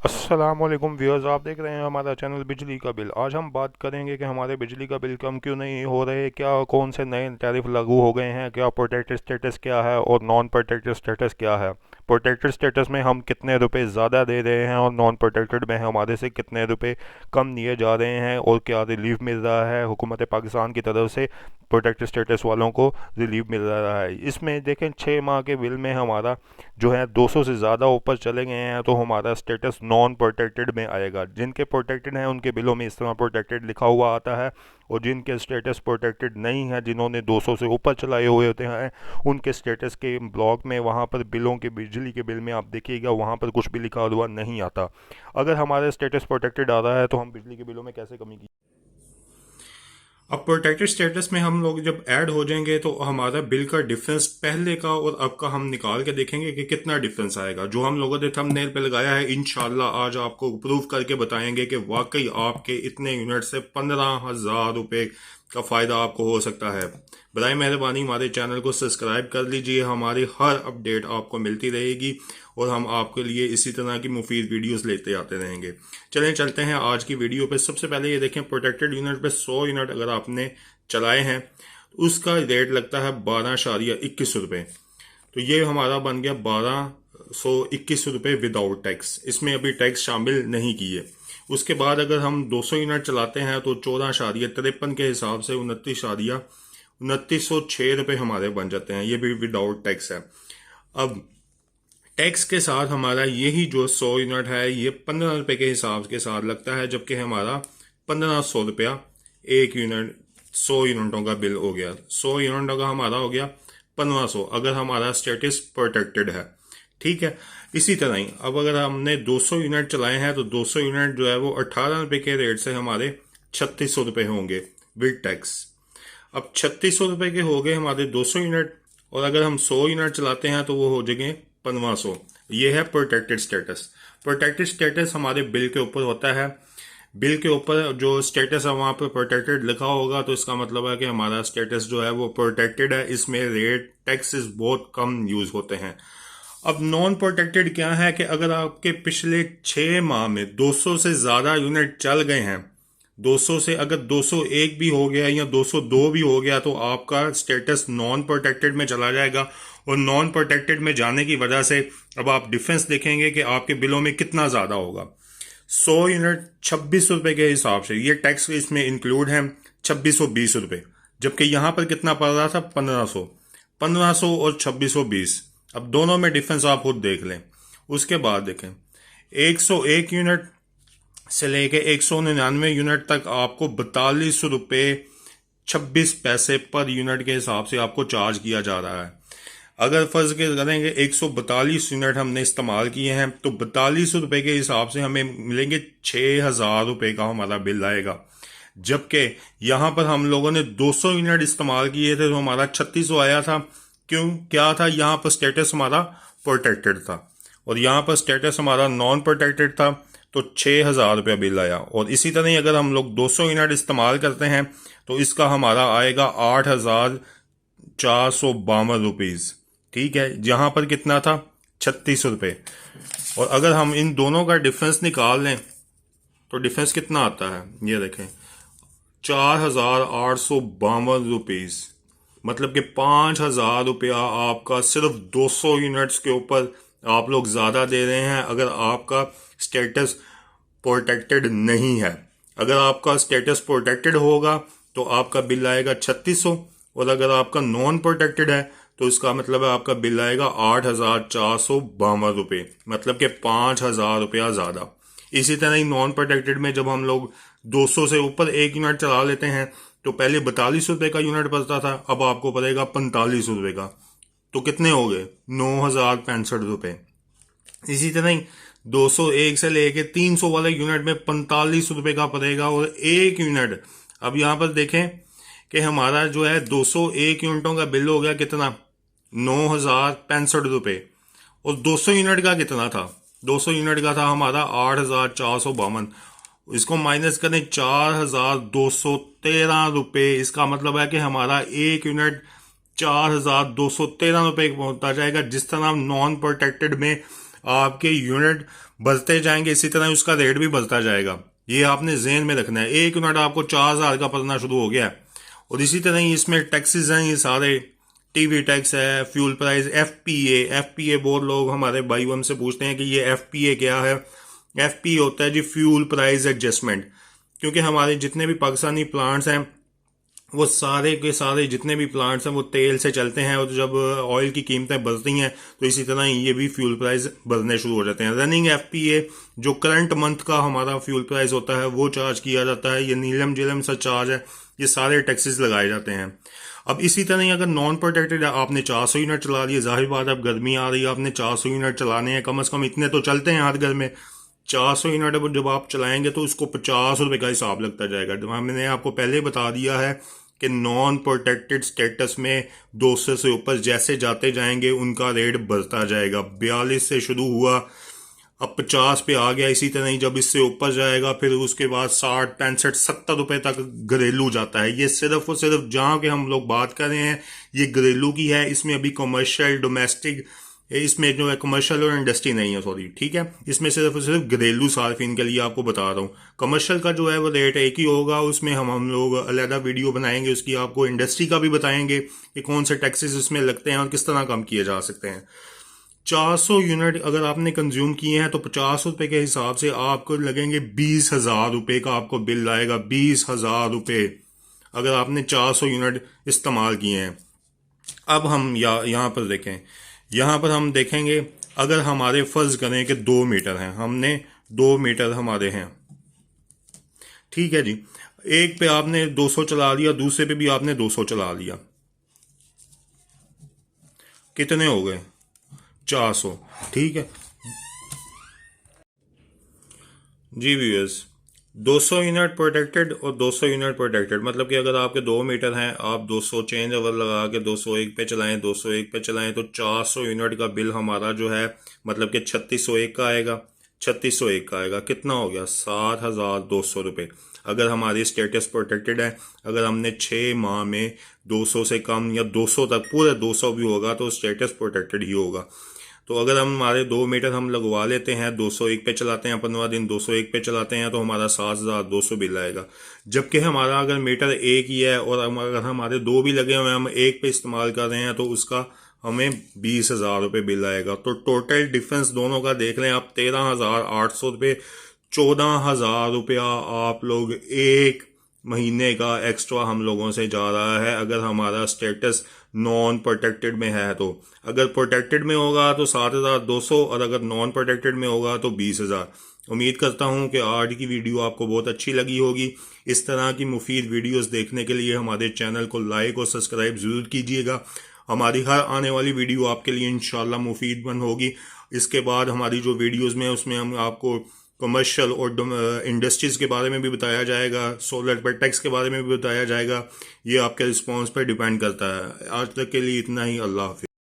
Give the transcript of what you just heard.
अस्सलामुअलैकुम व्यूअर्स, आप देख रहे हैं हमारा चैनल बिजली का बिल। आज हम बात करेंगे कि हमारे बिजली का बिल कम क्यों नहीं हो रहे, क्या कौन से नए टैरिफ लागू हो गए हैं, क्या प्रोटेक्टेड स्टेटस क्या है और नॉन प्रोटेक्टेड स्टेटस क्या है। प्रोटेक्टेड स्टेटस में हम कितने रुपए ज़्यादा दे रहे हैं और नॉन प्रोटेक्टेड में हमारे से कितने रुपए कम लिए जा रहे हैं और क्या रिलीफ मिल रहा है हुकूमत पाकिस्तान की तरफ से। प्रोटेक्टेड स्टेटस वालों को रिलीफ मिल रहा है। इसमें देखें 6 माह के बिल में हमारा जो है 200 से ज़्यादा ऊपर चले गए हैं तो हमारा स्टेटस नॉन प्रोटेक्टेड में आएगा। जिनके प्रोटेक्टेड हैं उनके बिलों में इस तरह प्रोटेक्टेड लिखा हुआ आता है, और जिनके स्टेटस प्रोटेक्टेड नहीं है, जिन्होंने 200 से ऊपर चलाए हुए होते हैं, उनके स्टेटस के ब्लॉक में वहाँ पर बिलों के बिजली के बिल में आप देखिएगा वहाँ पर कुछ भी लिखा हुआ नहीं आता। अगर हमारा स्टेटस प्रोटेक्टेड आ रहा है तो हम बिजली के बिलों में कैसे कमी की। अब प्रोटेक्टेड स्टेटस में हम लोग जब ऐड हो जाएंगे तो हमारा बिल का डिफरेंस पहले का और अब का हम निकाल के देखेंगे कि कितना डिफरेंस आएगा। जो हम लोगों ने थंबनेल पे लगाया है, इंशाल्लाह आज आपको प्रूव करके बताएंगे कि वाकई आपके इतने यूनिट से 15,000 रुपये का फायदा आपको हो सकता है। बराए मेहरबानी हमारे चैनल को सब्सक्राइब कर लीजिए, हमारी हर अपडेट आपको मिलती रहेगी और हम आपके लिए इसी तरह की मुफीद वीडियोस लेते आते रहेंगे। चलें चलते हैं आज की वीडियो पे। सबसे पहले ये देखें, प्रोटेक्टेड यूनिट पे 100 यूनिट अगर आपने चलाए हैं तो उसका रेट लगता है 12.21 रुपये। तो ये हमारा बन गया 1221 रुपये विदाउट टैक्स। इसमें अभी टैक्स शामिल नहीं किए। उसके बाद अगर हम 200 यूनिट चलाते हैं तो 14.53 के हिसाब से 29.2906 रुपये हमारे बन जाते हैं। ये भी विदाउट टैक्स है। अब टैक्स के साथ हमारा यही जो 100 यूनिट है ये 15 रुपये के हिसाब के साथ लगता है, जबकि हमारा 1500 रुपया एक यूनिट 100 यूनिटों का बिल हो गया। 100 यूनिटों का हमारा हो गया 1500 अगर हमारा स्टेटस प्रोटेक्टेड है। ठीक है। इसी तरह ही अब अगर हमने 200 यूनिट चलाए हैं तो 200 यूनिट जो है वो 18 रुपये के रेट से हमारे 3600 रुपये होंगे विद टैक्स। अब 3600 रुपये के हो गए हमारे 200 यूनिट, और अगर हम 100 यूनिट चलाते हैं तो वो हो जाएंगे 1500। ये है प्रोटेक्टेड स्टेटस। प्रोटेक्टेड स्टेटस हमारे बिल के ऊपर होता है। बिल के ऊपर जो स्टेटस है वहां पर प्रोटेक्टेड लिखा होगा तो इसका मतलब है कि हमारा स्टेटस जो है वो प्रोटेक्टेड है। इसमें रेट टैक्सेस बहुत कम यूज होते हैं। अब नॉन प्रोटेक्टेड क्या है कि अगर आपके पिछले 6 माह में 200 से ज्यादा यूनिट चल गए हैं, 200 से अगर 201 भी हो गया या 202 भी हो गया तो आपका स्टेटस नॉन प्रोटेक्टेड में चला जाएगा। और नॉन प्रोटेक्टेड में जाने की वजह से अब आप डिफरेंस देखेंगे कि आपके बिलों में कितना ज्यादा होगा। 100 यूनिट 2600 रुपये के हिसाब से ये टैक्स इसमें इंक्लूड है 2620 रुपये, जबकि यहां पर कितना पड़ रहा था 1500। 1500 और 2620, अब दोनों में डिफरेंस आप खुद देख लें। उसके बाद देखें 101 यूनिट से लेके 199 यूनिट तक आपको 42 रुपये 26 पैसे पर यूनिट के हिसाब से आपको चार्ज किया जा रहा है। अगर फर्ज करेंगे 142 यूनिट हमने इस्तेमाल किए हैं तो 42 रुपये के हिसाब से हमें मिलेंगे 6,000 रुपये का हमारा बिल आएगा। जबकि यहां पर हम लोगों ने 200 यूनिट इस्तेमाल किए थे तो हमारा 3600 आया था। क्यों, क्या था, यहां पर स्टेटस हमारा प्रोटेक्टेड था और यहां पर स्टेटस हमारा नॉन प्रोटेक्टेड था, तो 6,000 रुपया बिल आया। और इसी तरह ही अगर हम लोग 200 यूनिट इस्तेमाल करते हैं तो इसका हमारा आएगा 8,452 रुपीज। ठीक है, जहां पर कितना था 3600 रुपये। और अगर हम इन दोनों का डिफरेंस निकाल लें तो डिफरेंस कितना आता है, ये देखें 4,852 रुपीज। मतलब कि 5,000 रुपया आपका सिर्फ 200 यूनिट्स के ऊपर आप लोग ज्यादा दे रहे हैं अगर आपका स्टेटस प्रोटेक्टेड नहीं है। अगर आपका स्टेटस प्रोटेक्टेड होगा तो आपका बिल आएगा 3600, और अगर आपका नॉन प्रोटेक्टेड है तो इसका मतलब है आपका बिल आएगा 8,452 रुपये, मतलब कि 5,000 रुपया ज्यादा। इसी तरह ही नॉन प्रोटेक्टेड में जब हम लोग 200 से ऊपर एक यूनिट चला लेते हैं तो पहले 42 रुपये का यूनिट पड़ता था, अब आपको पड़ेगा 45 रुपये का। तो कितने हो गए 9,065 रुपये। इसी तरह ही 201 से लेके 300 वाले यूनिट में 45 रुपये का पड़ेगा और एक यूनिट। अब यहां पर देखें कि हमारा जो है 201 यूनिटों का बिल हो गया कितना 9,065 रुपये, और 200 यूनिट का कितना था, 200 यूनिट का था हमारा 8,452। इसको माइनस करें 4,213 रुपये। इसका मतलब है कि हमारा एक यूनिट 4,213 रुपये पहुंचता जाएगा। जिस तरह नॉन प्रोटेक्टेड में आपके यूनिट बढ़ते जाएंगे, इसी तरह उसका रेट भी बढ़ता जाएगा। ये आपने जेहन में रखना है। एक यूनिट आपको 4,000 का पड़ना शुरू हो गया है। और इसी तरह ही इसमें टैक्सेस हैं, ये सारे टीवी टैक्स है, फ्यूल प्राइस, एफपीए बहुत लोग हमारे भाई हमसे पूछते हैं कि ये एफपीए क्या है। एफपीए होता है जी फ्यूल प्राइस एडजस्टमेंट। क्योंकि हमारे जितने भी पाकिस्तानी प्लांट्स हैं वो सारे के सारे जितने भी प्लांट्स हैं वो तेल से चलते हैं, और जब ऑयल की कीमतें बढ़ती हैं तो इसी तरह ये भी फ्यूल प्राइस बढ़ने शुरू हो जाते हैं। रनिंग एफपीए जो करंट मंथ का हमारा फ्यूल प्राइस होता है वो चार्ज किया जाता है। ये नीलम जिलम सा चार्ज है, ये सारे टैक्सेस लगाए जाते हैं। अब इसी तरह ही अगर नॉन प्रोटेक्टेड आपने 400 यूनिट चला दिए, जाहिर बात है अब गर्मी आ रही है, आपने 400 यूनिट चलाने हैं, कम से कम इतने तो चलते हैं हर घर में। 400 यूनिट जब आप चलाएंगे तो उसको 50 रुपए का हिसाब लगता जाएगा। मैंने आपको पहले बता दिया है कि नॉन प्रोटेक्टेड स्टेटस में 200 से ऊपर जैसे जाते जाएंगे उनका रेट बढ़ता जाएगा। 42 से शुरू हुआ, अब 50 पे आ गया। इसी तरह ही जब इससे ऊपर जाएगा फिर उसके बाद 60, 65, 70 रुपए तक घरेलू जाता है। ये सिर्फ और सिर्फ जहाँ के हम लोग बात कर रहे हैं ये घरेलू की है। इसमें अभी कमर्शियल, डोमेस्टिक, इसमें जो है कमर्शियल और इंडस्ट्री नहीं है, सॉरी, ठीक है। इसमें सिर्फ और सिर्फ घरेलू सार्फिन के लिए आपको बता रहा हूँ। कमर्शियल का जो है वो रेट एक ही होगा, उसमें हम लोग अलहदा वीडियो बनाएंगे, उसकी आपको इंडस्ट्री का भी बताएंगे कि कौन से टैक्सेस उसमें लगते हैं और किस तरह कम किए जा सकते हैं। 400 यूनिट अगर आपने कंज्यूम किए हैं तो 50 रुपए के हिसाब से आपको लगेंगे 20,000 रुपए का आपको बिल आएगा। 20,000 रुपए अगर आपने 400 यूनिट इस्तेमाल किए हैं। अब हम यहाँ पर देखें, यहाँ पर हम देखेंगे अगर हमारे फर्ज करें कि 2 मीटर हैं, हमने 2 मीटर हमारे हैं, ठीक है जी। एक पे आपने 200 चला लिया, दूसरे पे भी आपने 200 चला लिया, कितने हो गए? 400, ठीक है जी व्यूअर्स। 200 यूनिट प्रोटेक्टेड और 200 यूनिट प्रोटेक्टेड, मतलब कि अगर आपके 2 मीटर हैं, आप 200 चेंज ओवर लगा के 201 पे चलाएं, 201 पे चलाएं तो 400 यूनिट का बिल हमारा जो है मतलब कि 3601 का आएगा। 3601 का आएगा, कितना हो गया? 7,200 रुपये। अगर हमारी स्टेटस प्रोटेक्टेड है, अगर हमने 6 माह में 200 से कम या 200 तक, पूरे 200 भी होगा तो स्टेटस प्रोटेक्टेड ही होगा। तो अगर हम हमारे 2 मीटर हम लगवा लेते हैं, 201 पे चलाते हैं, 15 दिन 201 पे चलाते हैं तो हमारा 7,200 बिल आएगा। जबकि हमारा अगर मीटर एक ही है और अगर हमारे 2 भी लगे हुए हैं, हम एक पे इस्तेमाल कर रहे हैं तो उसका हमें 20,000 रुपये बिल आएगा। तो टोटल डिफरेंस दोनों का देख लें आप, 13,800 रुपये, 14,000 रुपया आप लोग एक महीने का एक्स्ट्रा हम लोगों से जा रहा है अगर हमारा स्टेटस नॉन प्रोटेक्टेड में है। तो अगर प्रोटेक्टेड में होगा तो 7,200 और अगर नॉन प्रोटेक्टेड में होगा तो 20,000। उम्मीद करता हूं कि आज की वीडियो आपको बहुत अच्छी लगी होगी। इस तरह की मुफीद वीडियोस देखने के लिए हमारे चैनल को लाइक और सब्सक्राइब ज़रूर कीजिएगा। हमारी हर आने वाली वीडियो आपके लिए इंशाल्लाह मुफीद बन होगी। इसके बाद हमारी जो वीडियोस में उसमें हम आपको कमर्शियल और इंडस्ट्रीज के बारे में भी बताया जाएगा, सोलर पर टैक्स के बारे में भी बताया जाएगा। ये आपके रिस्पॉन्स पर डिपेंड करता है। आज तक के लिए इतना ही। अल्लाह हाफिज़।